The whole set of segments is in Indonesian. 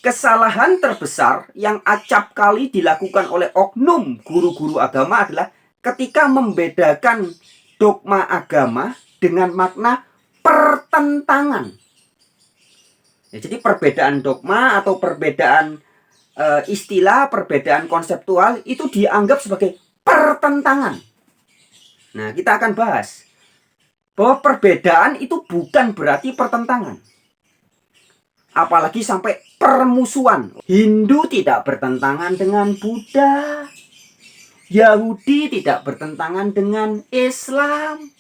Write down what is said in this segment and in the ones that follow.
Kesalahan terbesar yang acap kali dilakukan oleh oknum guru-guru agama adalah ketika membedakan dogma agama dengan makna pertentangan. Ya, jadi perbedaan dogma atau perbedaan istilah, perbedaan konseptual itu dianggap sebagai pertentangan. Nah, kita akan bahas bahwa perbedaan itu bukan berarti pertentangan. Apalagi sampai permusuhan. Hindu tidak bertentangan dengan Buddha. Yahudi tidak bertentangan dengan Islam.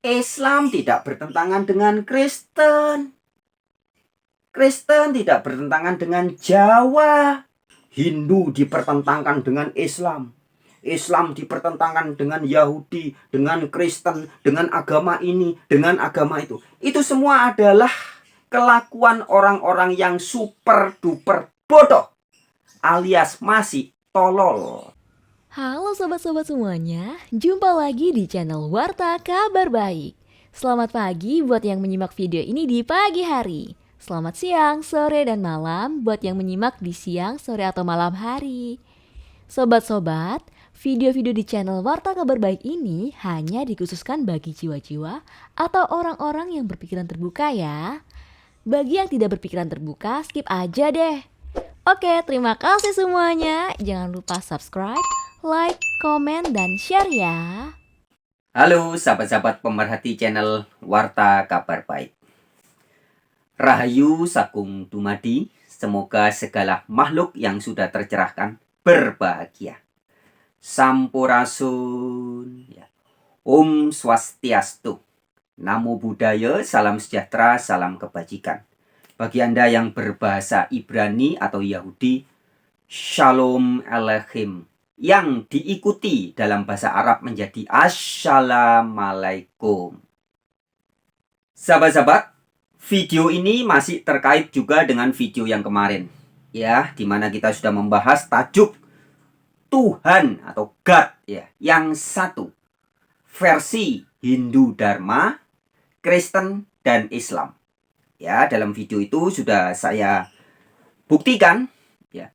Islam tidak bertentangan dengan Kristen. Kristen tidak bertentangan dengan Jawa. Hindu dipertentangkan dengan Islam. Islam dipertentangkan dengan Yahudi, dengan Kristen, dengan agama ini, dengan agama itu. Itu semua adalah kelakuan orang-orang yang super duper bodoh alias masih tolol. Halo sobat-sobat semuanya, jumpa lagi di channel Warta Kabar Baik. Selamat pagi buat yang menyimak video ini di pagi hari. Selamat siang, sore, dan malam buat yang menyimak di siang, sore, atau malam hari. Sobat-sobat, video-video di channel Warta Kabar Baik ini hanya dikhususkan bagi jiwa-jiwa atau orang-orang yang berpikiran terbuka ya. Bagi yang tidak berpikiran terbuka, skip aja deh. Oke, terima kasih semuanya. Jangan lupa subscribe, like, komen, dan share ya. Halo sahabat-sahabat pemerhati channel Warta Kabar Baik. Rahayu Sakung Dumadi, semoga segala makhluk yang sudah tercerahkan berbahagia. Sampurasun. Om Swastiastu. Namo Buddhaya, salam sejahtera, salam kebajikan. Bagi Anda yang berbahasa Ibrani atau Yahudi, Shalom Aleichem. Yang diikuti dalam bahasa Arab menjadi Assalamualaikum. Sahabat-sahabat, video ini masih terkait juga dengan video yang kemarin. Ya, dimana kita sudah membahas tajuk Tuhan atau God ya, yang satu. Versi Hindu Dharma, Kristen, dan Islam. Ya, dalam video itu sudah saya buktikan ya,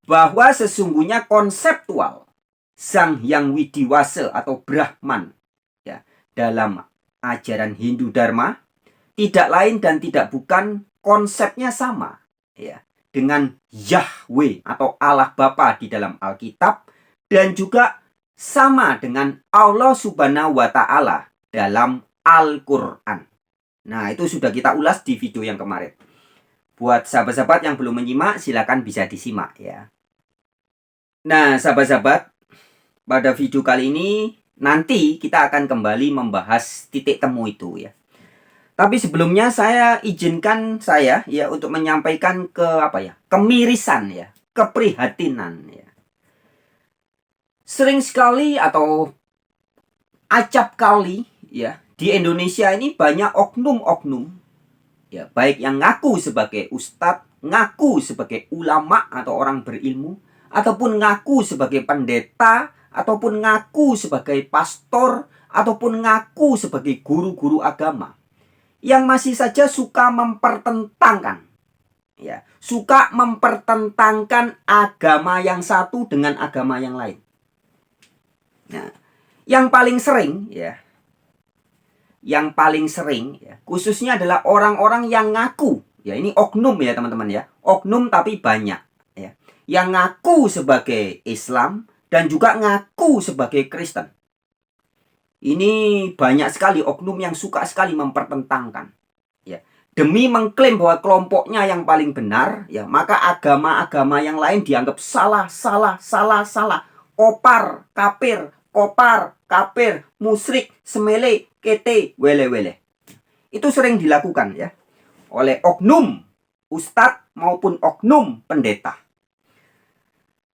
bahwa sesungguhnya konseptual Sang Hyang Widiwasa atau Brahman ya, dalam ajaran Hindu Dharma tidak lain dan tidak bukan konsepnya sama ya, dengan Yahweh atau Allah Bapa di dalam Alkitab dan juga sama dengan Allah Subhanahu wa Ta'ala dalam Al-Quran. Nah, itu sudah kita ulas di video yang kemarin. Buat sahabat-sahabat yang belum menyimak, silakan bisa disimak ya. Nah, sahabat-sahabat, pada video kali ini nanti kita akan kembali membahas titik temu itu ya. Tapi sebelumnya saya izinkan saya ya untuk menyampaikan kemirisan ya, keprihatinan ya. Sering sekali atau acap kali ya, di Indonesia ini banyak oknum-oknum ya, baik yang ngaku sebagai ustadz, ngaku sebagai ulama atau orang berilmu, ataupun ngaku sebagai pendeta, ataupun ngaku sebagai pastor, ataupun ngaku sebagai guru-guru agama, yang masih saja suka mempertentangkan ya, suka mempertentangkan agama yang satu dengan agama yang lain. Nah, yang paling sering ya, khususnya adalah orang-orang yang ngaku ya, ini oknum ya teman-teman ya, oknum tapi banyak ya, yang ngaku sebagai Islam dan juga ngaku sebagai Kristen. Ini banyak sekali oknum yang suka sekali mempertentangkan ya, demi mengklaim bahwa kelompoknya yang paling benar ya, maka agama-agama yang lain dianggap salah. Opar, kafir, musyrik, semele, kete, wele. Itu sering dilakukan ya oleh oknum ustadz maupun oknum pendeta.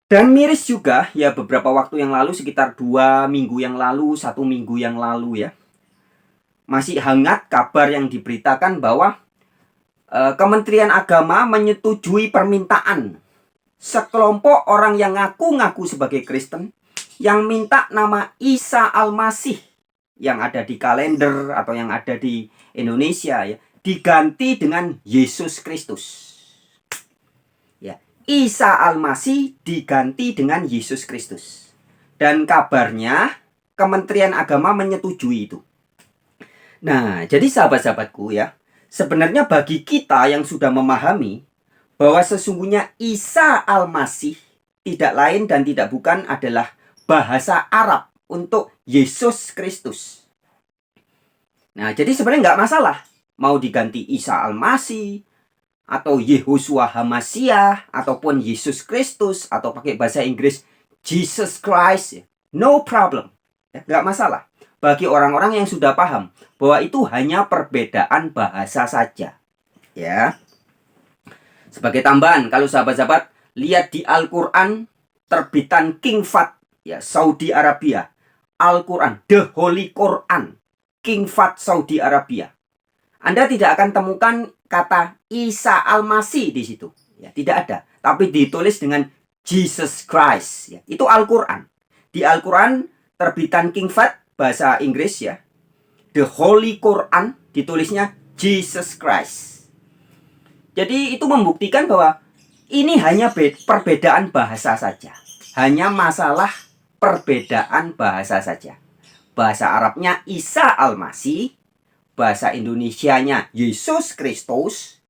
Dan miris juga ya, beberapa waktu yang lalu, sekitar 2 minggu yang lalu, 1 minggu yang lalu ya, masih hangat kabar yang diberitakan bahwa Kementerian Agama menyetujui permintaan sekelompok orang yang ngaku-ngaku sebagai Kristen, yang minta nama Isa Al-Masih yang ada di kalender atau yang ada di Indonesia ya, diganti dengan Yesus Kristus. Ya, Isa Al-Masih diganti dengan Yesus Kristus. Dan kabarnya Kementerian Agama menyetujui itu. Nah, jadi sahabat-sahabatku ya, sebenarnya bagi kita yang sudah memahami bahwa sesungguhnya Isa Al-Masih tidak lain dan tidak bukan adalah bahasa Arab untuk Yesus Kristus. Nah, jadi sebenarnya nggak masalah mau diganti Isa Al-Masih atau Yehosua Hamasyah ataupun Yesus Kristus atau pakai bahasa Inggris Jesus Christ, no problem, ya, nggak masalah bagi orang-orang yang sudah paham bahwa itu hanya perbedaan bahasa saja. Ya. Sebagai tambahan, kalau sahabat-sahabat lihat di Al-Quran terbitan King Fahd, ya, Saudi Arabia, Al-Quran, The Holy Quran, King Fahd Saudi Arabia, Anda tidak akan temukan kata Isa Al-Masih di situ. Ya, tidak ada. Tapi ditulis dengan Jesus Christ. Ya, itu Al-Quran. Di Al-Quran terbitan King Fahd bahasa Inggris, ya, The Holy Quran, ditulisnya Jesus Christ. Jadi itu membuktikan bahwa ini hanya perbedaan bahasa saja. Hanya masalah perbedaan bahasa saja. Bahasa Arabnya Isa Al-Masih, bahasa Indonesianya Yesus Kristus,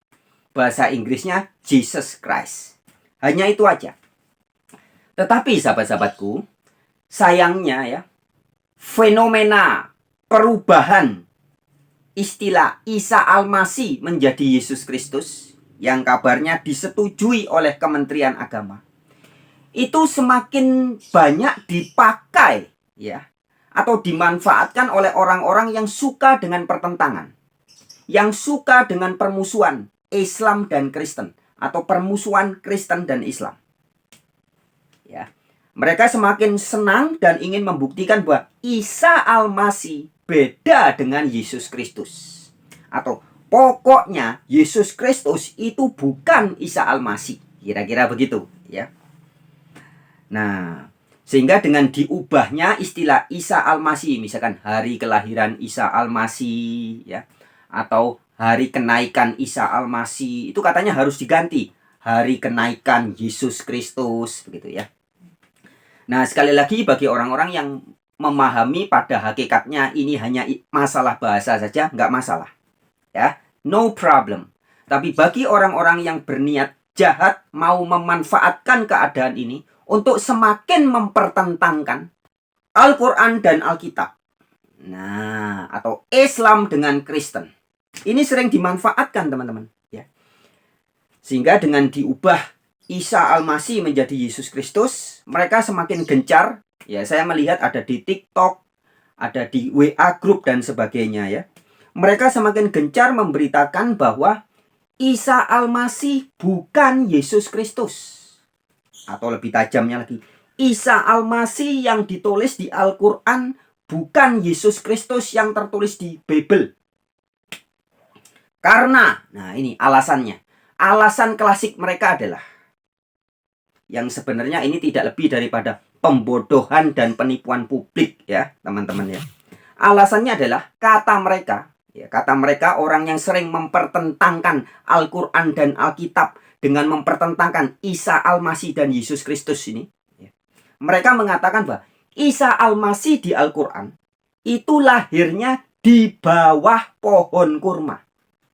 bahasa Inggrisnya Jesus Christ. Hanya itu aja. Tetapi sahabat-sahabatku, sayangnya ya, fenomena perubahan istilah Isa Al-Masih menjadi Yesus Kristus yang kabarnya disetujui oleh Kementerian Agama itu semakin banyak dipakai, ya, atau dimanfaatkan oleh orang-orang yang suka dengan pertentangan, yang suka dengan permusuhan Islam dan Kristen atau permusuhan Kristen dan Islam. Ya. Mereka semakin senang dan ingin membuktikan bahwa Isa Al-Masih beda dengan Yesus Kristus. Atau pokoknya Yesus Kristus itu bukan Isa Al-Masih. Kira-kira begitu, ya. Nah, sehingga dengan diubahnya istilah Isa Al-Masih, misalkan hari kelahiran Isa Al-Masih, ya, atau hari kenaikan Isa Al-Masih, itu katanya harus diganti hari kenaikan Yesus Kristus, begitu ya. Nah, sekali lagi bagi orang-orang yang memahami pada hakikatnya ini hanya masalah bahasa saja, nggak masalah. Ya, no problem. Tapi bagi orang-orang yang berniat jahat mau memanfaatkan keadaan ini untuk semakin mempertentangkan Al-Quran dan Alkitab. Nah, atau Islam dengan Kristen. Ini sering dimanfaatkan teman-teman. Ya. Sehingga dengan diubah Isa Al-Masih menjadi Yesus Kristus, mereka semakin gencar. Ya, saya melihat ada di TikTok, ada di WA Group dan sebagainya ya. Mereka semakin gencar memberitakan bahwa Isa Al-Masih bukan Yesus Kristus. Atau lebih tajamnya lagi, Isa Al-Masih yang ditulis di Al-Quran bukan Yesus Kristus yang tertulis di Bible. Karena, nah ini alasannya. Alasan klasik mereka adalah yang sebenarnya ini tidak lebih daripada pembodohan dan penipuan publik ya teman-teman ya. Alasannya adalah kata mereka orang yang sering mempertentangkan Al-Quran dan Alkitab dengan mempertentangkan Isa Al-Masih dan Yesus Kristus ini ya. Mereka mengatakan bahwa Isa Al-Masih di Al-Quran itu lahirnya di bawah pohon kurma.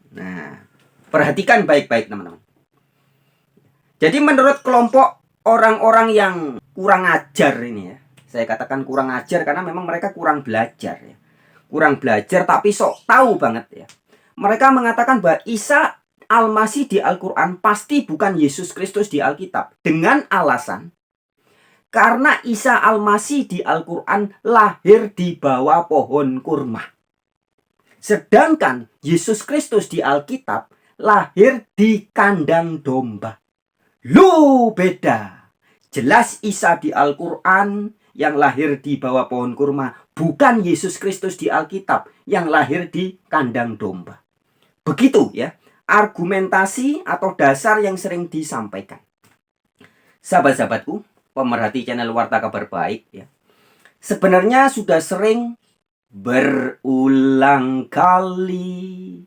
Nah, perhatikan baik-baik teman-teman. Jadi menurut kelompok orang-orang yang kurang ajar ini ya, saya katakan kurang ajar karena memang mereka kurang belajar ya. Kurang belajar tapi sok tahu banget ya. Mereka mengatakan bahwa Isa Al-Masih di Al-Quran pasti bukan Yesus Kristus di Alkitab. Dengan alasan karena Isa Al-Masih di Al-Quran lahir di bawah pohon kurma. Sedangkan Yesus Kristus di Alkitab lahir di kandang domba. Lu beda. Jelas Isa di Al-Quran yang lahir di bawah pohon kurma, bukan Yesus Kristus di Alkitab yang lahir di kandang domba. Begitu ya, argumentasi atau dasar yang sering disampaikan. Sahabat-sahabatku, pemerhati channel Warta Kabar Baik ya. Sebenarnya sudah sering berulang kali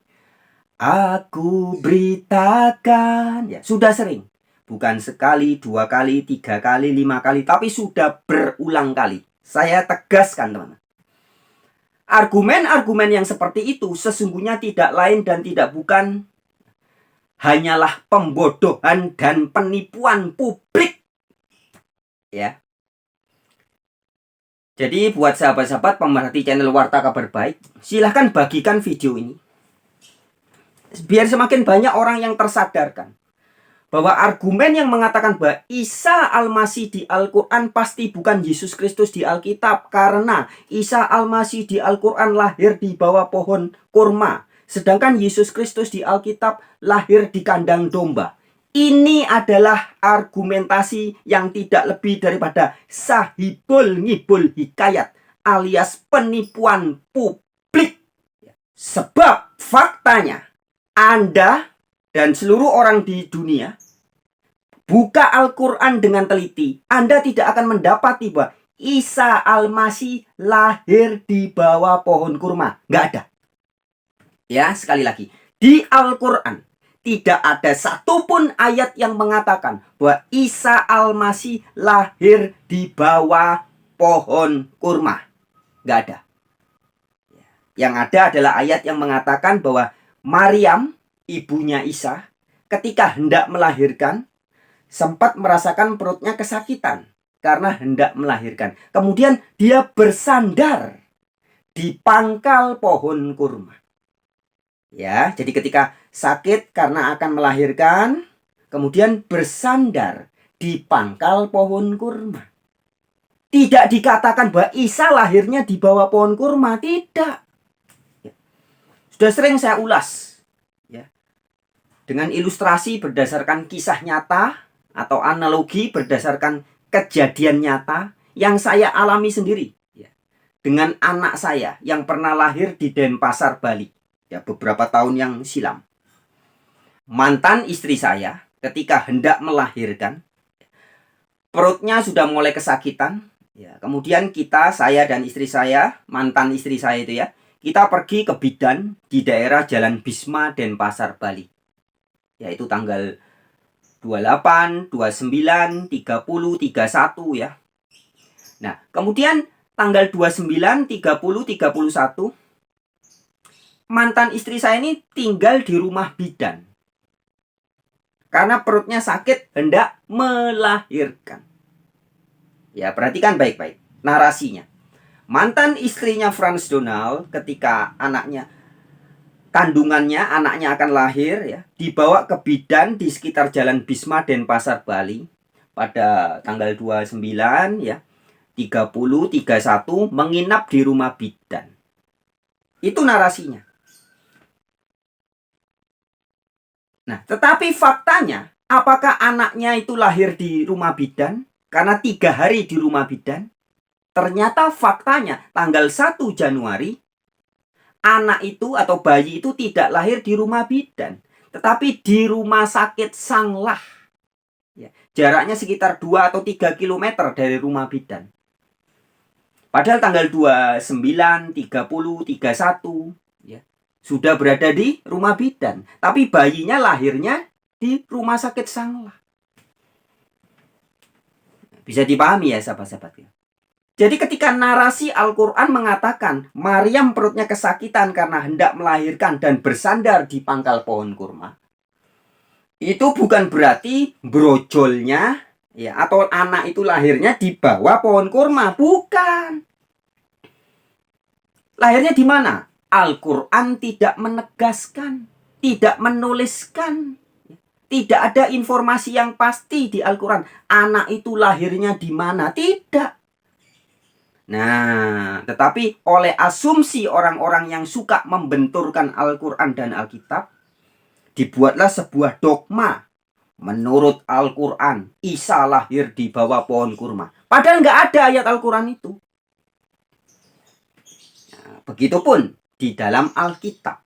aku beritakan ya, sudah sering. Bukan sekali, 2 kali, 3 kali, 5 kali, tapi sudah berulang kali. Saya tegaskan, teman-teman. Argumen-argumen yang seperti itu sesungguhnya tidak lain dan tidak bukan hanyalah pembodohan dan penipuan publik. Ya. Jadi buat sahabat-sahabat pemerhati channel Warta Kabar Baik, silahkan bagikan video ini. Biar semakin banyak orang yang tersadarkan bahwa argumen yang mengatakan bahwa Isa Al-Masih di Al-Quran pasti bukan Yesus Kristus di Alkitab, karena Isa Al-Masih di Al-Quran lahir di bawah pohon kurma, sedangkan Yesus Kristus di Alkitab lahir di kandang domba. Ini adalah argumentasi yang tidak lebih daripada sahibul ngibul hikayat alias penipuan publik. Sebab faktanya Anda dan seluruh orang di dunia buka Al-Quran dengan teliti, Anda tidak akan mendapati bahwa Isa Al-Masih lahir di bawah pohon kurma. Nggak ada. Ya, sekali lagi. Di Al-Quran tidak ada satupun ayat yang mengatakan bahwa Isa Al-Masih lahir di bawah pohon kurma. Nggak ada. Yang ada adalah ayat yang mengatakan bahwa Maryam, ibunya Isa, ketika hendak melahirkan, sempat merasakan perutnya kesakitan karena hendak melahirkan. Kemudian dia bersandar di pangkal pohon kurma. Ya, jadi ketika sakit karena akan melahirkan, kemudian bersandar di pangkal pohon kurma. Tidak dikatakan bahwa Isa lahirnya di bawah pohon kurma, tidak. Ya. Sudah sering saya ulas, ya, dengan ilustrasi berdasarkan kisah nyata atau analogi berdasarkan kejadian nyata yang saya alami sendiri, ya, dengan anak saya yang pernah lahir di Denpasar, Bali. Ya, beberapa tahun yang silam. Mantan istri saya ketika hendak melahirkan, perutnya sudah mulai kesakitan. Ya, kemudian saya dan istri saya, mantan istri saya itu ya, kita pergi ke bidan di daerah Jalan Bisma, Denpasar, Bali. Yaitu tanggal 28, 29, 30, 31 ya. Nah, kemudian tanggal 29, 30, 31 mantan istri saya ini tinggal di rumah bidan karena perutnya sakit hendak melahirkan. Ya, perhatikan baik-baik narasinya. Mantan istrinya Frans Donald ketika kandungannya anaknya akan lahir ya, dibawa ke bidan di sekitar Jalan Bisma, Denpasar, Bali pada tanggal 29 ya, 30, 31 menginap di rumah bidan. Itu narasinya. Nah, tetapi faktanya, apakah anaknya itu lahir di rumah bidan? Karena 3 hari di rumah bidan. Ternyata faktanya, tanggal 1 Januari, anak itu atau bayi itu tidak lahir di rumah bidan. Tetapi di rumah sakit Sanglah. Ya, jaraknya sekitar 2 atau 3 km dari rumah bidan. Padahal tanggal 29, 30, 31... sudah berada di rumah bidan, tapi bayinya lahirnya di rumah sakit Sanglah. Bisa dipahami ya sahabat-sahabat. Jadi ketika narasi Al-Quran mengatakan Maryam perutnya kesakitan karena hendak melahirkan dan bersandar di pangkal pohon kurma, itu bukan berarti brojolnya ya, atau anak itu lahirnya di bawah pohon kurma, bukan. Lahirnya di mana? Al-Quran tidak menegaskan, tidak menuliskan, tidak ada informasi yang pasti di Al-Quran. Anak itu lahirnya di mana? Tidak. Nah, tetapi oleh asumsi orang-orang yang suka membenturkan Al-Quran dan Alkitab, dibuatlah sebuah dogma. Menurut Al-Quran, Isa lahir di bawah pohon kurma. Padahal nggak ada ayat Al-Quran itu. Nah, begitupun di dalam Alkitab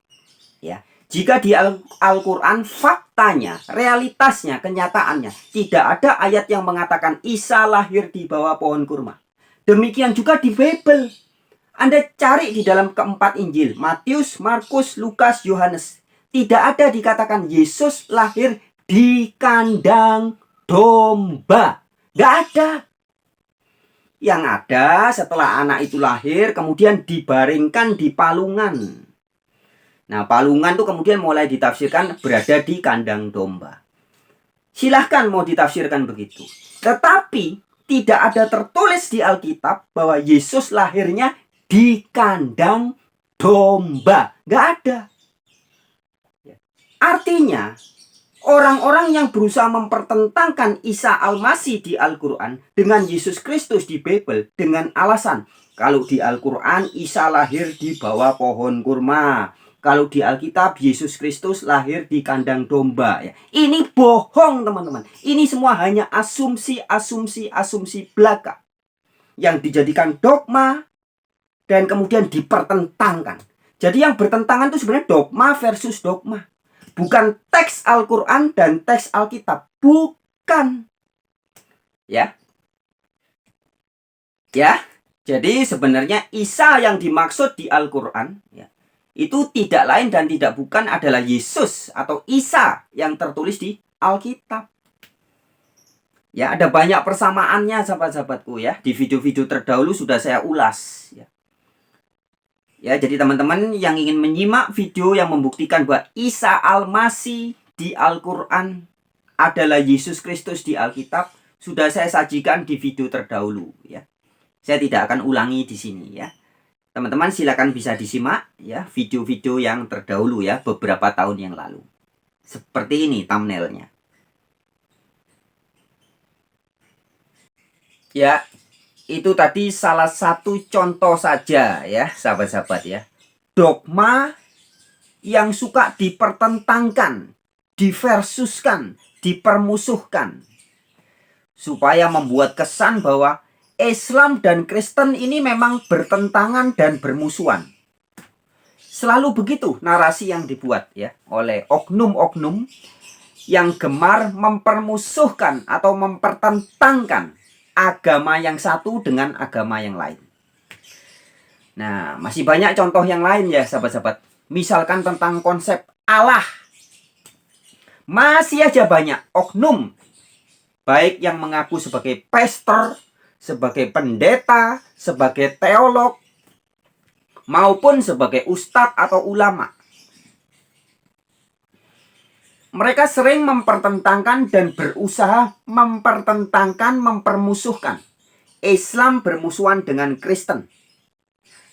ya. Jika di Al-Quran faktanya, realitasnya, kenyataannya tidak ada ayat yang mengatakan Isa lahir di bawah pohon kurma. Demikian juga di Bible. Anda cari di dalam keempat Injil, Matius, Markus, Lukas, Yohanes, tidak ada dikatakan Yesus lahir di kandang domba. Nggak ada. Yang ada setelah anak itu lahir, kemudian dibaringkan di palungan. Nah, palungan itu kemudian mulai ditafsirkan berada di kandang domba. Silahkan mau ditafsirkan begitu. Tetapi tidak ada tertulis di Alkitab bahwa Yesus lahirnya di kandang domba. Nggak ada. Artinya, orang-orang yang berusaha mempertentangkan Isa Al-Masih di Al-Quran dengan Yesus Kristus di Bible dengan alasan kalau di Al-Quran Isa lahir di bawah pohon kurma, kalau di Alkitab Yesus Kristus lahir di kandang domba. Ya, ini bohong teman-teman. Ini semua hanya asumsi belaka yang dijadikan dogma dan kemudian dipertentangkan. Jadi yang bertentangan itu sebenarnya dogma versus dogma. Bukan teks Al-Quran dan teks Alkitab. Bukan. Ya. Ya. Jadi sebenarnya Isa yang dimaksud di Al-Quran, ya, itu tidak lain dan tidak bukan adalah Yesus atau Isa yang tertulis di Alkitab. Ya, ada banyak persamaannya sahabat-sahabatku ya. Di video-video terdahulu sudah saya ulas. Ya. Ya, jadi teman-teman yang ingin menyimak video yang membuktikan bahwa Isa Al-Masih di Al-Quran adalah Yesus Kristus di Alkitab, sudah saya sajikan di video terdahulu ya. Saya tidak akan ulangi di sini ya. Teman-teman silakan bisa disimak ya video-video yang terdahulu ya, beberapa tahun yang lalu. Seperti ini thumbnailnya. Ya, itu tadi salah satu contoh saja ya sahabat-sahabat ya. Dogma yang suka dipertentangkan, diversuskan, dipermusuhkan. Supaya membuat kesan bahwa Islam dan Kristen ini memang bertentangan dan bermusuhan. Selalu begitu narasi yang dibuat ya oleh oknum-oknum yang gemar mempermusuhkan atau mempertentangkan agama yang satu dengan agama yang lain. Nah, masih banyak contoh yang lain ya sahabat-sahabat. Misalkan tentang konsep Allah. Masih aja banyak oknum. Baik yang mengaku sebagai pastor, sebagai pendeta, sebagai teolog, maupun sebagai ustadz atau ulama. Mereka sering mempertentangkan dan berusaha mempertentangkan, mempermusuhkan. Islam bermusuhan dengan Kristen.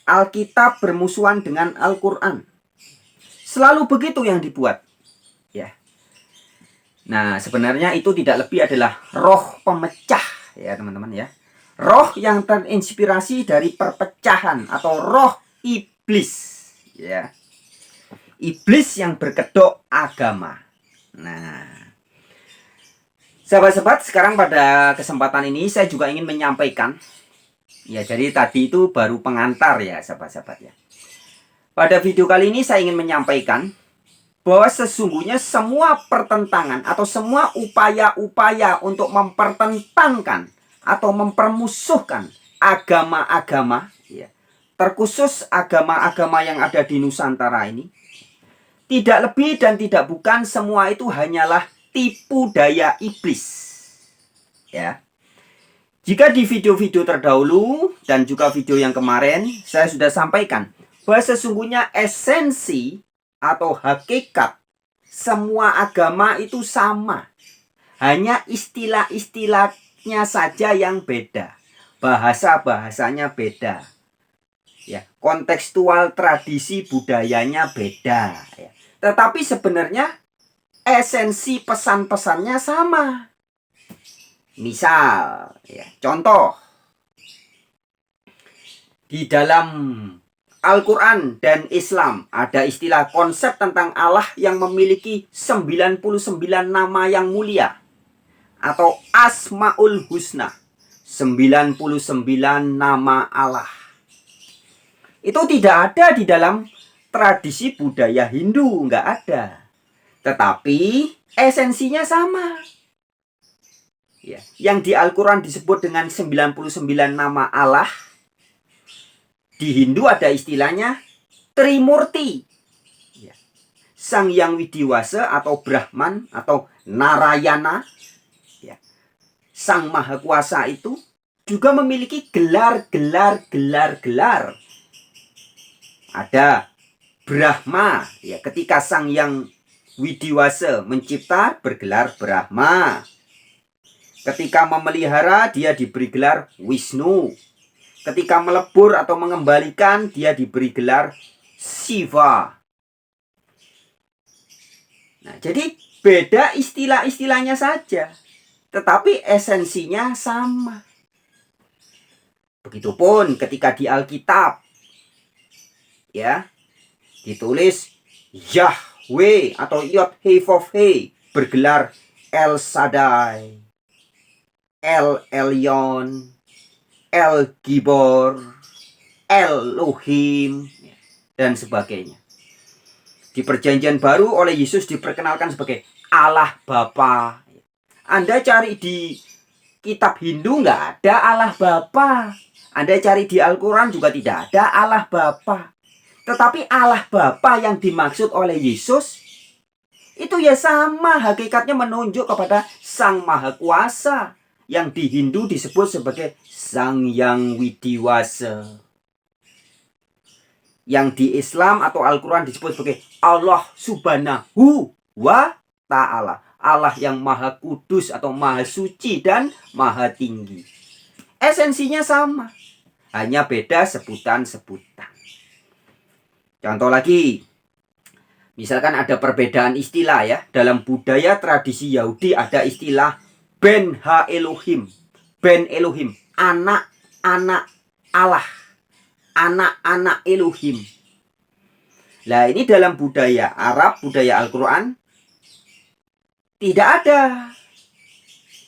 Alkitab bermusuhan dengan Al-Quran. Selalu begitu yang dibuat. Ya. Nah, sebenarnya itu tidak lebih adalah roh pemecah ya teman-teman ya. Roh yang terinspirasi dari perpecahan atau roh iblis ya. Iblis yang berkedok agama. Nah, sahabat-sahabat, sekarang pada kesempatan ini saya juga ingin menyampaikan ya, jadi tadi itu baru pengantar ya sahabat-sahabat ya. Pada video kali ini saya ingin menyampaikan bahwa sesungguhnya semua pertentangan atau semua upaya-upaya untuk mempertentangkan atau mempermusuhkan agama-agama ya, terkhusus agama-agama yang ada di Nusantara ini, tidak lebih dan tidak bukan semua itu hanyalah tipu daya iblis. Ya. Jika di video-video terdahulu dan juga video yang kemarin saya sudah sampaikan bahwa sesungguhnya esensi atau hakikat semua agama itu sama. Hanya istilah-istilahnya saja yang beda. Bahasa-bahasanya beda. Ya, kontekstual tradisi budayanya beda ya. Tetapi sebenarnya esensi pesan-pesannya sama. Misal ya, contoh di dalam Al-Quran dan Islam ada istilah konsep tentang Allah yang memiliki 99 nama yang mulia atau Asmaul Husna, 99 nama Allah. Itu tidak ada di dalam tradisi budaya Hindu, nggak ada. Tetapi esensinya sama. Ya, yang di Al-Quran disebut dengan 99 nama Allah, di Hindu ada istilahnya Trimurti. Ya. Sang Yang Widiwasa atau Brahman atau Narayana. Ya. Sang Maha Kuasa itu juga memiliki gelar-gelar. Ada Brahma, ya, ketika Sang Yang Widiwasa mencipta bergelar Brahma. Ketika memelihara dia diberi gelar Wisnu. Ketika melebur atau mengembalikan dia diberi gelar Siva. Nah, jadi beda istilah-istilahnya saja, tetapi esensinya sama. Begitupun ketika di Alkitab, ya, ditulis Yahweh atau Yod-Heh-Vav-Heh bergelar El Shaddai, El Elyon, El Gibor, Elohim, dan sebagainya. Di Perjanjian Baru oleh Yesus diperkenalkan sebagai Allah Bapa. Anda cari di kitab Hindu nggak ada Allah Bapa. Anda cari di Al-Quran juga tidak ada Allah Bapa. Tetapi Allah Bapa yang dimaksud oleh Yesus itu ya sama, hakikatnya menunjuk kepada Sang Maha Kuasa yang di Hindu disebut sebagai Sang Yang Widiwasa. Yang di Islam atau Al-Quran disebut sebagai Allah Subhanahu wa Ta'ala. Allah yang Maha Kudus atau Maha Suci dan Maha Tinggi. Esensinya sama, hanya beda sebutan-sebutan. Contoh lagi, misalkan ada perbedaan istilah ya. Dalam budaya tradisi Yahudi ada istilah Ben Ha Elohim. Ben Elohim, anak-anak Allah, anak-anak Elohim. Nah, ini dalam budaya Arab, budaya Al-Quran tidak ada.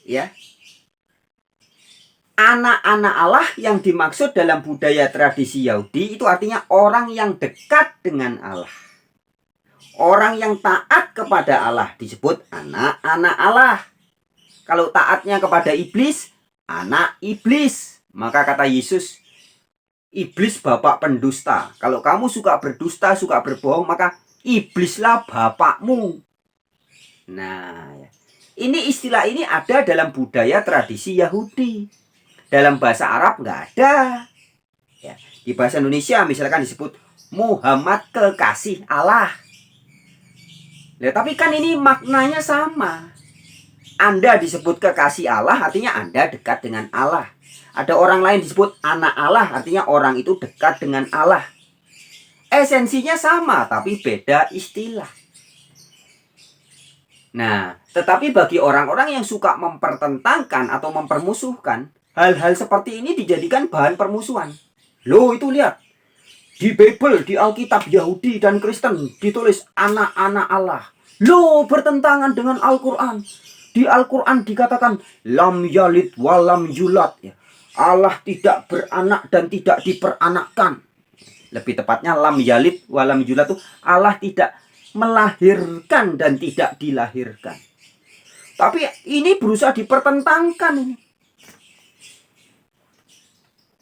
Ya. Anak-anak Allah yang dimaksud dalam budaya tradisi Yahudi itu artinya orang yang dekat dengan Allah. Orang yang taat kepada Allah disebut anak-anak Allah. Kalau taatnya kepada iblis, anak iblis. Maka kata Yesus, iblis bapak pendusta. Kalau kamu suka berdusta, suka berbohong, maka iblislah bapakmu. Nah, ini istilah ini ada dalam budaya tradisi Yahudi. Dalam bahasa Arab nggak ada. Ya, di bahasa Indonesia misalkan disebut Muhammad kekasih Allah. Nah, tapi kan ini maknanya sama. Anda disebut kekasih Allah artinya Anda dekat dengan Allah. Ada orang lain disebut anak Allah artinya orang itu dekat dengan Allah. Esensinya sama tapi beda istilah. Nah, tetapi bagi orang-orang yang suka mempertentangkan atau mempermusuhkan, hal-hal seperti ini dijadikan bahan permusuhan. Loh, itu lihat. Di Bible, di Alkitab Yahudi dan Kristen ditulis anak-anak Allah. Loh, bertentangan dengan Al-Quran. Di Al-Quran dikatakan lam yalid walam yulad. Allah tidak beranak dan tidak diperanakkan. Lebih tepatnya lam yalid walam yulad itu Allah tidak melahirkan dan tidak dilahirkan. Tapi ini berusaha dipertentangkan ini.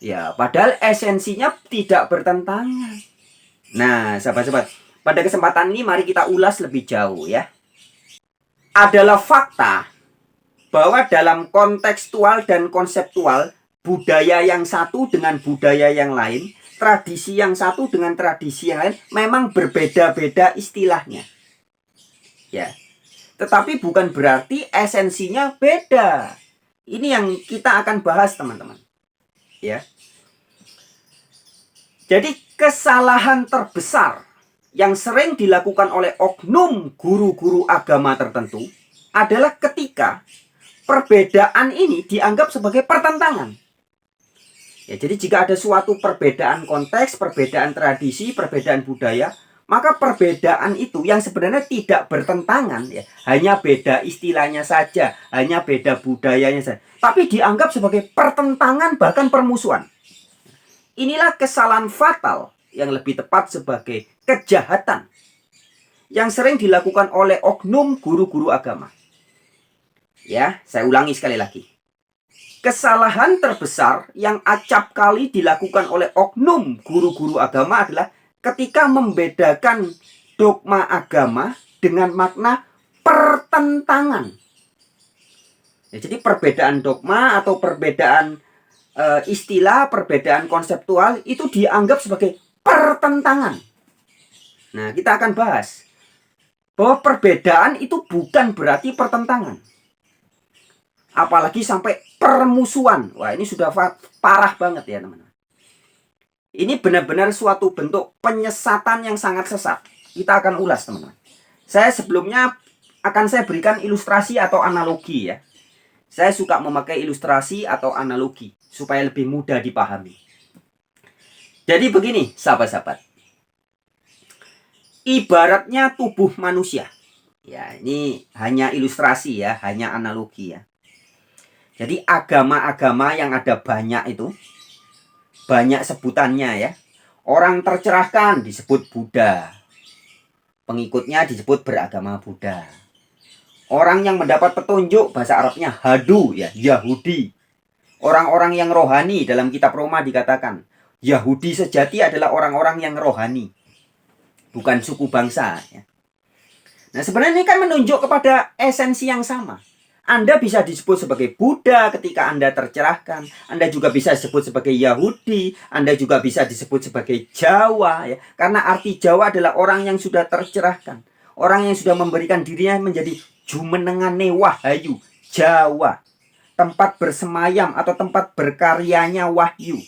Ya, padahal esensinya tidak bertentangan. Nah, sahabat-sahabat, pada kesempatan ini mari kita ulas lebih jauh ya. Adalah fakta bahwa dalam kontekstual dan konseptual, budaya yang satu dengan budaya yang lain, tradisi yang satu dengan tradisi yang lain memang berbeda-beda istilahnya. Ya. Tetapi bukan berarti esensinya beda. Ini yang kita akan bahas, teman-teman. Ya. Jadi kesalahan terbesar yang sering dilakukan oleh oknum guru-guru agama tertentu adalah ketika perbedaan ini dianggap sebagai pertentangan. Ya, jadi jika ada suatu perbedaan konteks, perbedaan tradisi, perbedaan budaya, maka perbedaan itu yang sebenarnya tidak bertentangan, ya, hanya beda istilahnya saja, hanya beda budayanya saja, tapi dianggap sebagai pertentangan bahkan permusuhan. Inilah kesalahan fatal yang lebih tepat sebagai kejahatan yang sering dilakukan oleh oknum guru-guru agama. Ya, saya ulangi sekali lagi. Kesalahan terbesar yang acap kali dilakukan oleh oknum guru-guru agama adalah ketika membedakan dogma agama dengan makna pertentangan. Ya, jadi perbedaan dogma atau perbedaan istilah, perbedaan konseptual itu dianggap sebagai pertentangan. Nah, kita akan bahas bahwa perbedaan itu bukan berarti pertentangan. Apalagi sampai permusuhan. Wah, ini sudah parah banget ya, teman-teman. Ini benar-benar suatu bentuk penyesatan yang sangat sesat. Kita akan ulas, teman-teman. Sebelumnya akan saya berikan ilustrasi atau analogi ya. Saya suka memakai ilustrasi atau analogi supaya lebih mudah dipahami. Jadi begini, sahabat-sahabat. Ibaratnya tubuh manusia. Ya, ini hanya ilustrasi ya, hanya analogi ya. Jadi agama-agama yang ada banyak itu, banyak sebutannya ya. Orang tercerahkan disebut Buddha. Pengikutnya disebut beragama Buddha. Orang yang mendapat petunjuk bahasa Arabnya Hadu ya, Yahudi. Orang-orang yang rohani dalam kitab Roma dikatakan Yahudi sejati adalah orang-orang yang rohani, bukan suku bangsa ya. Nah, sebenarnya ini kan menunjuk kepada esensi yang sama. Anda bisa disebut sebagai Buddha ketika Anda tercerahkan. Anda juga bisa disebut sebagai Yahudi. Anda juga bisa disebut sebagai Jawa ya. Karena arti Jawa adalah orang yang sudah tercerahkan. Orang yang sudah memberikan dirinya menjadi jumenengane wahyu, Jawa. Tempat bersemayam atau tempat berkaryanya wahyu.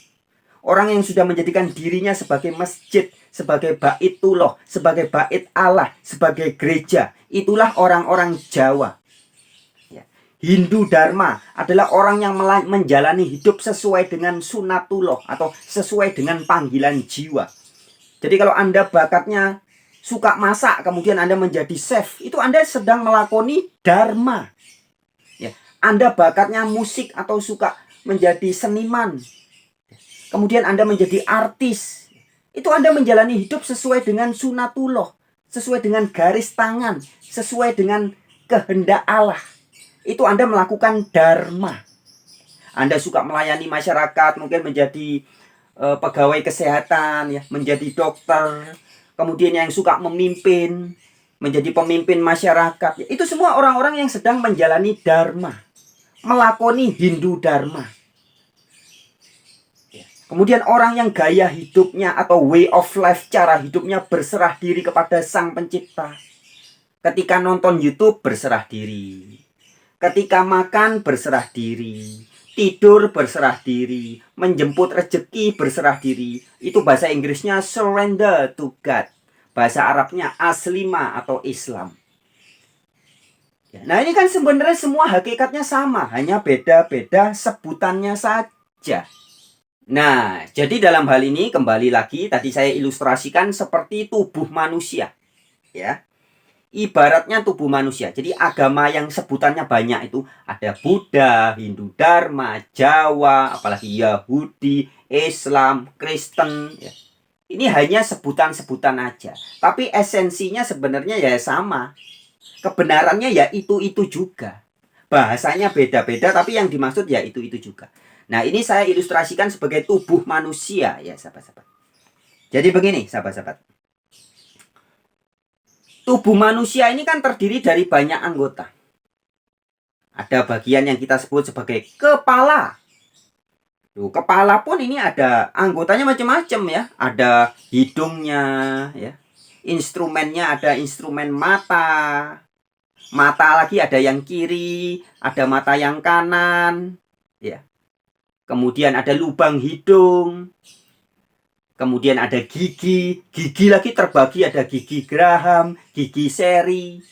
Orang yang sudah menjadikan dirinya sebagai masjid, sebagai baitullah, sebagai bait Allah, sebagai gereja. Itulah orang-orang Jawa. Hindu Dharma adalah orang yang menjalani hidup sesuai dengan sunatullah atau sesuai dengan panggilan jiwa. Jadi kalau Anda bakatnya suka masak, kemudian Anda menjadi chef, itu Anda sedang melakoni Dharma. Ya, Anda bakatnya musik atau suka menjadi seniman, kemudian Anda menjadi artis, itu Anda menjalani hidup sesuai dengan sunatullah, sesuai dengan garis tangan, sesuai dengan kehendak Allah. Itu Anda melakukan dharma. Anda suka melayani masyarakat, mungkin menjadi pegawai kesehatan, ya, menjadi dokter, kemudian yang suka memimpin, menjadi pemimpin masyarakat. Ya, itu semua orang-orang yang sedang menjalani dharma, melakoni Hindu dharma. Ya. Kemudian orang yang gaya hidupnya atau way of life, cara hidupnya berserah diri kepada Sang Pencipta. Ketika nonton YouTube berserah diri. Ketika makan berserah diri, tidur berserah diri, menjemput rezeki berserah diri. Itu bahasa Inggrisnya surrender to God. Bahasa Arabnya aslima atau Islam. Nah, ini kan sebenarnya semua hakikatnya sama, hanya beda-beda sebutannya saja. Nah, jadi dalam hal ini kembali lagi tadi saya ilustrasikan seperti tubuh manusia. Ya. Ibaratnya tubuh manusia. Jadi agama yang sebutannya banyak itu ada Buddha, Hindu Dharma, Jawa, apalagi Yahudi, Islam, Kristen. Ya. Ini hanya sebutan-sebutan aja. Tapi esensinya sebenarnya ya sama. Kebenarannya ya itu-itu juga. Bahasanya beda-beda tapi yang dimaksud ya itu-itu juga. Nah, ini saya ilustrasikan sebagai tubuh manusia ya sahabat-sahabat. Jadi begini sahabat-sahabat. Tubuh manusia ini kan terdiri dari banyak anggota. Ada bagian yang kita sebut sebagai kepala. Tuh, kepala pun ini ada anggotanya macam-macam ya. Ada hidungnya, ya. Instrumennya ada instrumen mata. Mata lagi ada yang kiri, ada mata yang kanan, ya. Kemudian ada lubang hidung. Kemudian ada gigi. Gigi lagi terbagi ada gigi geraham, gigi seri.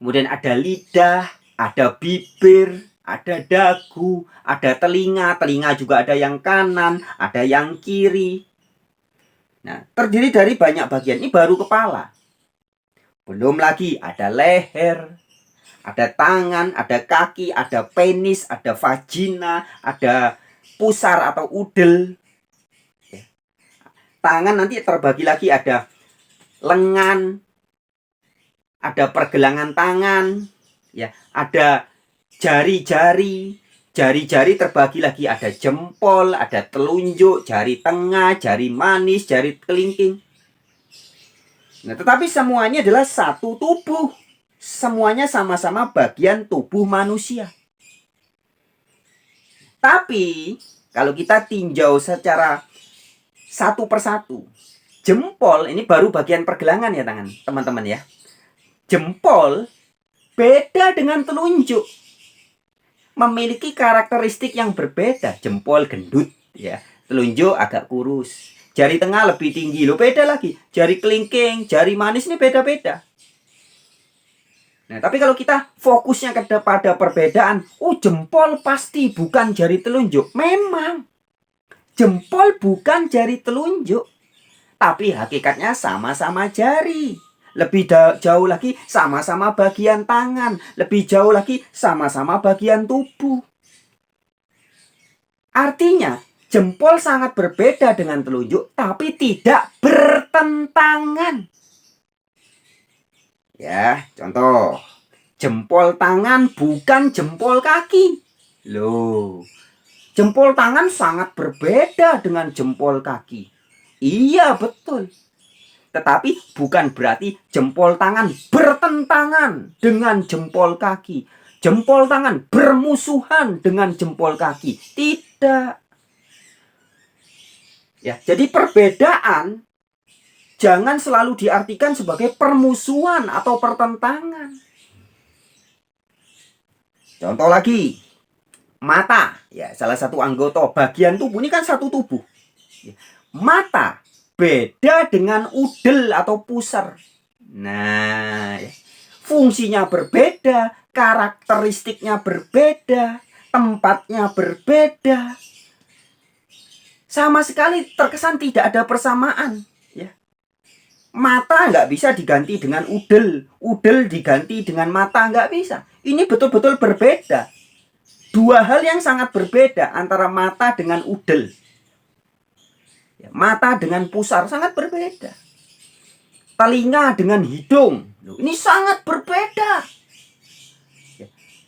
Kemudian ada lidah, ada bibir, ada dagu, ada telinga. Telinga juga ada yang kanan, ada yang kiri. Nah, terdiri dari banyak bagian. Ini baru kepala. Belum lagi ada leher, ada tangan, ada kaki, ada penis, ada vagina, ada pusar atau udel. Tangan nanti terbagi lagi ada lengan, ada pergelangan tangan, ya, ada jari-jari. Jari-jari terbagi lagi ada jempol, ada telunjuk, jari tengah, jari manis, jari kelingking. Nah, tetapi semuanya adalah satu tubuh, semuanya sama-sama bagian tubuh manusia. Tapi kalau kita tinjau secara satu persatu, jempol ini baru bagian pergelangan ya tangan, teman-teman ya. Jempol beda dengan telunjuk. Memiliki karakteristik yang berbeda. Jempol gendut ya, telunjuk agak kurus. Jari tengah lebih tinggi, loh beda lagi. Jari kelingking, jari manis ini beda-beda. Nah, tapi kalau kita fokusnya pada perbedaan, jempol pasti bukan jari telunjuk. Memang, jempol bukan jari telunjuk. Tapi hakikatnya sama-sama jari. Lebih jauh lagi sama-sama bagian tangan. Lebih jauh lagi sama-sama bagian tubuh. Artinya, jempol sangat berbeda dengan telunjuk, tapi tidak bertentangan. Ya, contoh. Jempol tangan bukan jempol kaki. Loh, jempol tangan sangat berbeda dengan jempol kaki. Iya, betul. Tetapi bukan berarti jempol tangan bertentangan dengan jempol kaki. Jempol tangan bermusuhan dengan jempol kaki. Tidak. Ya, jadi perbedaan jangan selalu diartikan sebagai permusuhan atau pertentangan. Contoh lagi, mata. Ya, salah satu anggota bagian tubuh ini kan satu tubuh. Mata beda dengan udel atau pusar. Nah, fungsinya berbeda, karakteristiknya berbeda, tempatnya berbeda. Sama sekali terkesan tidak ada persamaan. Ya. Mata nggak bisa diganti dengan udel, udel diganti dengan mata nggak bisa. Ini betul-betul berbeda. Dua hal yang sangat berbeda antara mata dengan udel. Mata dengan pusar sangat berbeda. Telinga dengan hidung, ini sangat berbeda.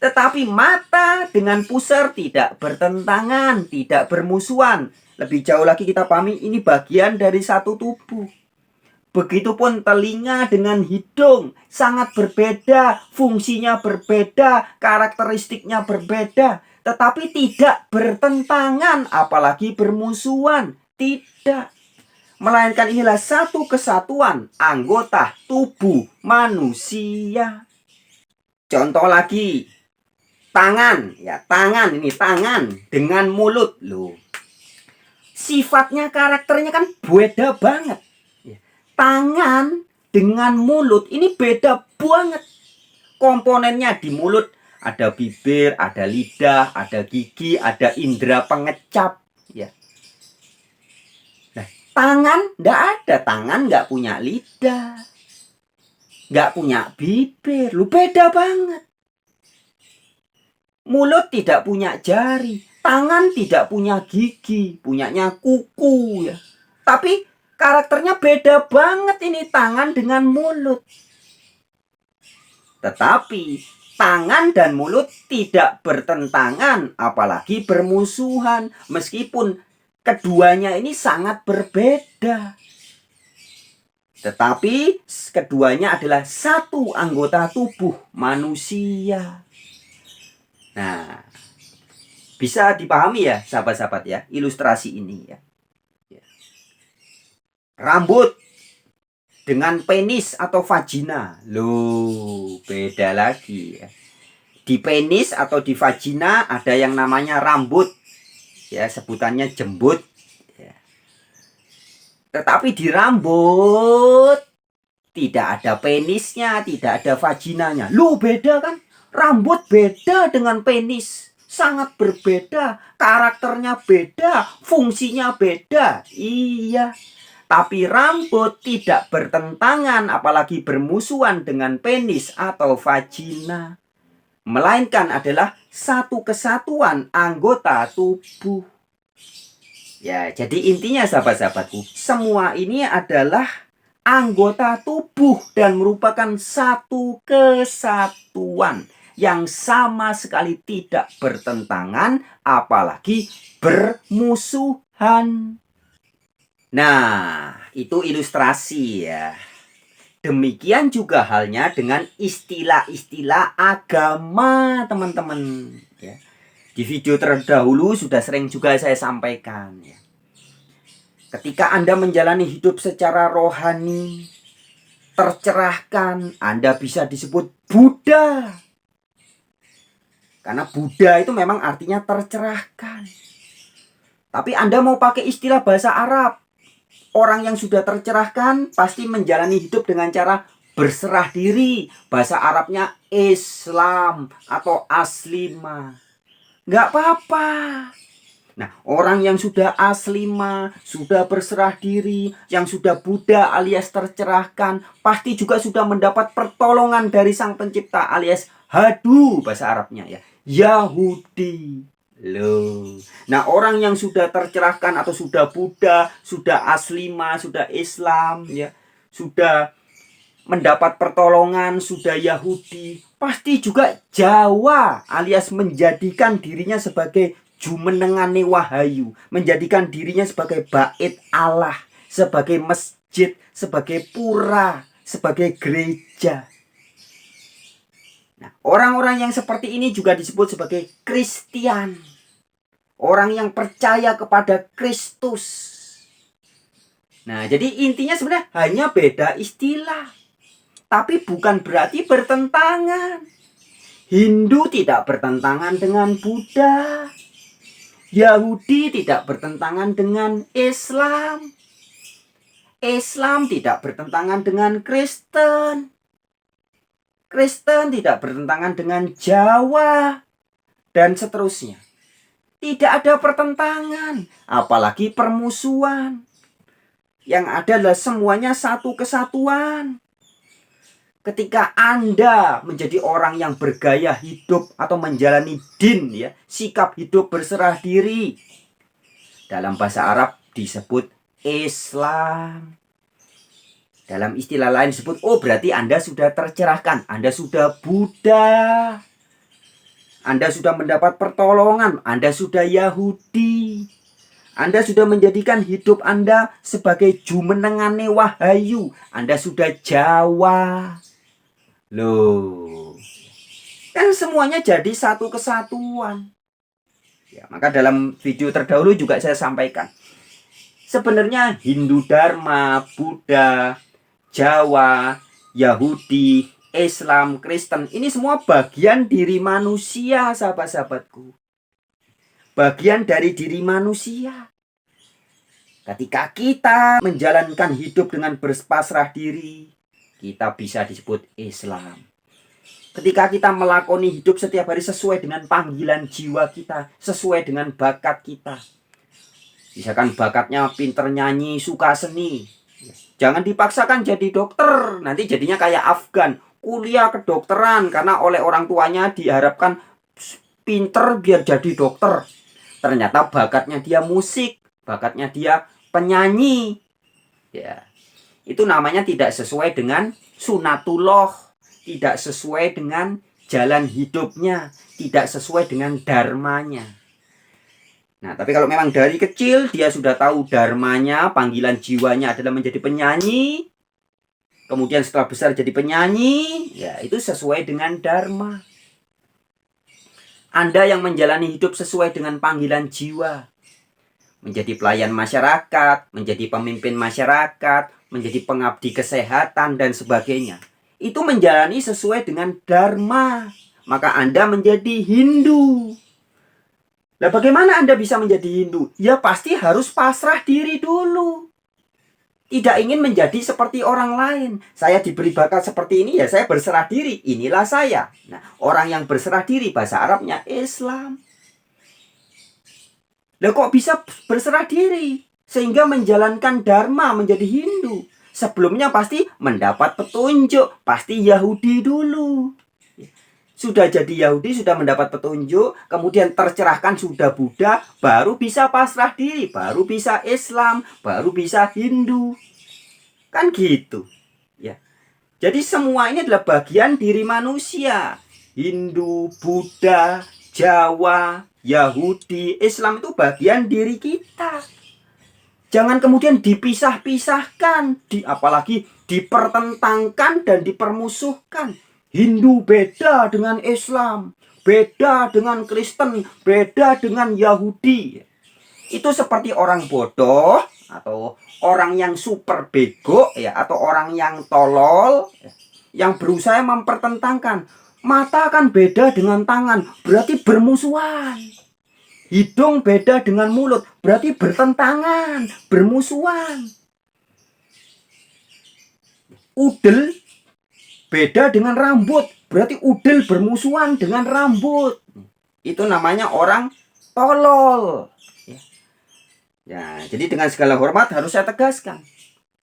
Tetapi mata dengan pusar tidak bertentangan, tidak bermusuhan. Lebih jauh lagi kita pahami ini bagian dari satu tubuh. Begitupun telinga dengan hidung sangat berbeda, fungsinya berbeda, karakteristiknya berbeda. Tetapi tidak bertentangan, apalagi bermusuhan. Tidak. Melainkan inilah satu kesatuan anggota tubuh manusia. Contoh lagi, tangan. Ya, tangan ini tangan dengan mulut. Loh. Sifatnya, karakternya kan beda banget. Tangan dengan mulut ini beda banget. Komponennya di mulut ada bibir, ada lidah, ada gigi, ada indera pengecap. Ya. Nah, tangan nggak ada. Tangan nggak punya lidah, nggak punya bibir. Lu beda banget. Mulut tidak punya jari, tangan tidak punya gigi, punyanya kuku ya. Tapi karakternya beda banget ini tangan dengan mulut. Tetapi tangan dan mulut tidak bertentangan, apalagi bermusuhan. Meskipun keduanya ini sangat berbeda. Tetapi keduanya adalah satu anggota tubuh manusia. Nah, bisa dipahami ya sahabat-sahabat ya ilustrasi ini ya. Rambut dengan penis atau vagina. Loh, beda lagi ya. Di penis atau di vagina ada yang namanya rambut. Ya, sebutannya jembut. Ya. Tetapi di rambut tidak ada penisnya, tidak ada vaginanya. Loh, beda kan? Rambut beda dengan penis. Sangat berbeda, karakternya beda, fungsinya beda. Iya. Tapi rambut tidak bertentangan, apalagi bermusuhan dengan penis atau vagina. Melainkan adalah satu kesatuan anggota tubuh. Ya, jadi intinya sahabat-sahabatku, semua ini adalah anggota tubuh dan merupakan satu kesatuan yang sama sekali tidak bertentangan, apalagi bermusuhan. Nah, itu ilustrasi ya. Demikian juga halnya dengan istilah-istilah agama, teman-teman. Ya. Di video terdahulu sudah sering juga saya sampaikan. Ya. Ketika Anda menjalani hidup secara rohani, tercerahkan, Anda bisa disebut Buddha. Karena Buddha itu memang artinya tercerahkan. Tapi Anda mau pakai istilah bahasa Arab, orang yang sudah tercerahkan pasti menjalani hidup dengan cara berserah diri. Bahasa Arabnya Islam atau aslima. Nggak apa-apa. Nah, orang yang sudah aslima, sudah berserah diri, yang sudah Buddha alias tercerahkan, pasti juga sudah mendapat pertolongan dari Sang Pencipta alias Hadu bahasa Arabnya ya. Yahudi. Loh. Nah, orang yang sudah tercerahkan atau sudah Buddha, sudah aslima, sudah Islam ya, sudah mendapat pertolongan, sudah Yahudi, pasti juga Jawa alias menjadikan dirinya sebagai jumenengane wahayu, menjadikan dirinya sebagai bait Allah, sebagai masjid, sebagai pura, sebagai gereja. Nah, orang-orang yang seperti ini juga disebut sebagai Kristian. Orang yang percaya kepada Kristus. Nah, jadi intinya sebenarnya hanya beda istilah. Tapi bukan berarti bertentangan. Hindu tidak bertentangan dengan Buddha. Yahudi tidak bertentangan dengan Islam. Islam tidak bertentangan dengan Kristen. Kristen tidak bertentangan dengan Jawa, dan seterusnya. Tidak ada pertentangan, apalagi permusuhan. Yang ada adalah semuanya satu kesatuan. Ketika Anda menjadi orang yang bergaya hidup atau menjalani din, ya, sikap hidup berserah diri, dalam bahasa Arab disebut Islam. Dalam istilah lain disebut, oh berarti Anda sudah tercerahkan, Anda sudah Buddha, Anda sudah mendapat pertolongan, Anda sudah Yahudi, Anda sudah menjadikan hidup Anda sebagai jumenengane wahayu, Anda sudah Jawa. Loh, kan semuanya jadi satu kesatuan. Ya, maka dalam video terdahulu juga saya sampaikan, sebenarnya Hindu Dharma, Buddha, Jawa, Yahudi, Islam, Kristen, ini semua bagian diri manusia, sahabat-sahabatku. Bagian dari diri manusia. Ketika kita menjalankan hidup dengan berpasrah diri, kita bisa disebut Islam. Ketika kita melakoni hidup setiap hari sesuai dengan panggilan jiwa kita, sesuai dengan bakat kita. Misalkan bakatnya pinter nyanyi, suka seni, jangan dipaksakan jadi dokter, nanti jadinya kayak Afgan, kuliah kedokteran karena oleh orang tuanya diharapkan pinter biar jadi dokter. Ternyata bakatnya dia musik, bakatnya dia penyanyi. Ya, itu namanya tidak sesuai dengan sunatullah, tidak sesuai dengan jalan hidupnya, tidak sesuai dengan dharmanya. Nah, tapi kalau memang dari kecil dia sudah tahu dharmanya, panggilan jiwanya adalah menjadi penyanyi, kemudian setelah besar jadi penyanyi, ya itu sesuai dengan dharma. Anda yang menjalani hidup sesuai dengan panggilan jiwa, menjadi pelayan masyarakat, menjadi pemimpin masyarakat, menjadi pengabdi kesehatan dan sebagainya, itu menjalani sesuai dengan dharma, maka Anda menjadi Hindu. Nah, bagaimana Anda bisa menjadi Hindu? Ya pasti harus pasrah diri dulu. Tidak ingin menjadi seperti orang lain. Saya diberi bakat seperti ini, ya saya berserah diri. Inilah saya. Nah, orang yang berserah diri bahasa Arabnya Islam. Lah kok bisa berserah diri? Sehingga menjalankan dharma menjadi Hindu. Sebelumnya pasti mendapat petunjuk. Pasti Yahudi dulu. Sudah jadi Yahudi, sudah mendapat petunjuk, kemudian tercerahkan, sudah Buddha, baru bisa pasrah diri, baru bisa Islam, baru bisa Hindu. Kan gitu. Ya. Jadi semua ini adalah bagian diri manusia. Hindu, Buddha, Jawa, Yahudi, Islam itu bagian diri kita. Jangan kemudian dipisah-pisahkan, apalagi dipertentangkan dan dipermusuhkan. Hindu beda dengan Islam, beda dengan Kristen, beda dengan Yahudi. Itu seperti orang bodoh atau orang yang super bego ya, atau orang yang tolol yang berusaha mempertentangkan. Mata kan beda dengan tangan, berarti bermusuhan. Hidung beda dengan mulut, berarti bertentangan, bermusuhan. Udel beda dengan rambut, berarti udel bermusuhan dengan rambut. Itu namanya orang tolol. Ya, jadi dengan segala hormat harus saya tegaskan.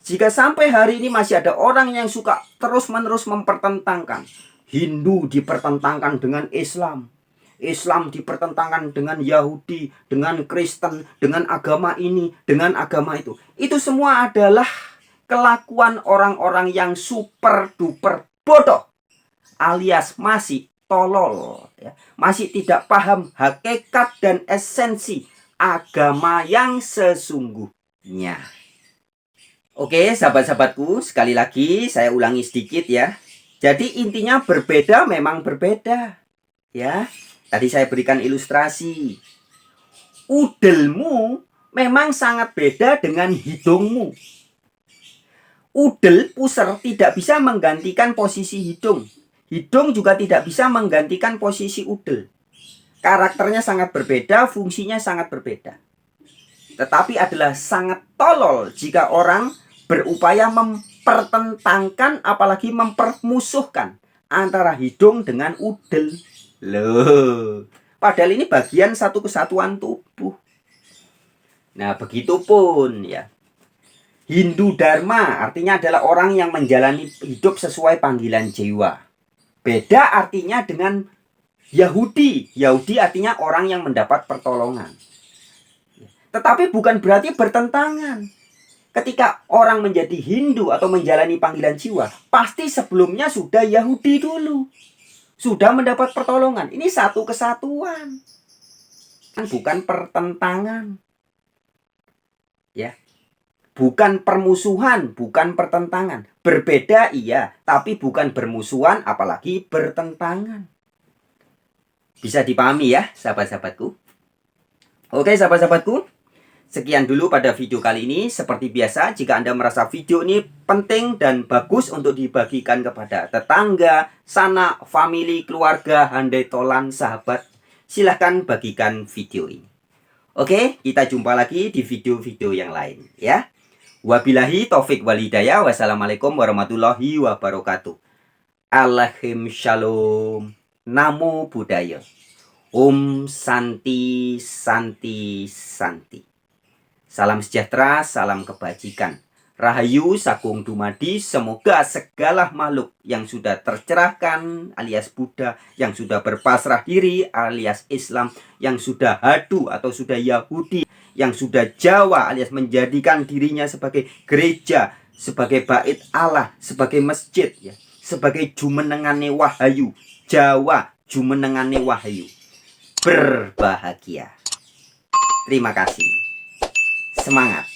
Jika sampai hari ini masih ada orang yang suka terus-menerus mempertentangkan, Hindu dipertentangkan dengan Islam, Islam dipertentangkan dengan Yahudi, dengan Kristen, dengan agama ini, dengan agama itu. Itu semua adalah kelakuan orang-orang yang super duper bodoh, alias masih tolol, ya. Masih tidak paham hakikat dan esensi agama yang sesungguhnya. Oke, sahabat-sahabatku, sekali lagi saya ulangi sedikit ya. Jadi intinya berbeda memang berbeda, ya. Tadi saya berikan ilustrasi. Udelmu memang sangat beda dengan hidungmu. Udel puser tidak bisa menggantikan posisi hidung. Hidung juga tidak bisa menggantikan posisi udel. Karakternya sangat berbeda, fungsinya sangat berbeda. Tetapi adalah sangat tolol jika orang berupaya mempertentangkan, apalagi mempermusuhkan antara hidung dengan udel. Loh, padahal ini bagian satu kesatuan tubuh. Nah, begitupun ya. Hindu Dharma artinya adalah orang yang menjalani hidup sesuai panggilan jiwa. Beda artinya dengan Yahudi. Yahudi artinya orang yang mendapat pertolongan. Tetapi bukan berarti bertentangan. Ketika orang menjadi Hindu atau menjalani panggilan jiwa, pasti sebelumnya sudah Yahudi dulu. Sudah mendapat pertolongan. Ini satu kesatuan. Bukan pertentangan. Ya. Bukan permusuhan, bukan pertentangan. Berbeda iya, tapi bukan bermusuhan apalagi bertentangan. Bisa dipahami ya, sahabat-sahabatku? Oke, sahabat-sahabatku. Sekian dulu pada video kali ini. Seperti biasa, jika Anda merasa video ini penting dan bagus untuk dibagikan kepada tetangga, sanak, famili, keluarga, handai tolan, sahabat, silahkan bagikan video ini. Oke, kita jumpa lagi di video-video yang lain ya. Wabillahi taufik walhidayah. Wassalamualaikum warahmatullahi wabarakatuh. Alaikum shalom. Namo Buddhaya. Om Santi Santi Santi. Salam sejahtera, salam kebajikan. Rahayu Sagung Dumadi, semoga segala makhluk yang sudah tercerahkan alias Buddha, yang sudah berpasrah diri alias Islam, yang sudah Hindu atau sudah Yahudi, yang sudah Jawa alias menjadikan dirinya sebagai gereja, sebagai bait Allah, sebagai masjid, ya, sebagai jumenengane wahyu, Jawa jumenengane wahyu. Berbahagia. Terima kasih. Semangat.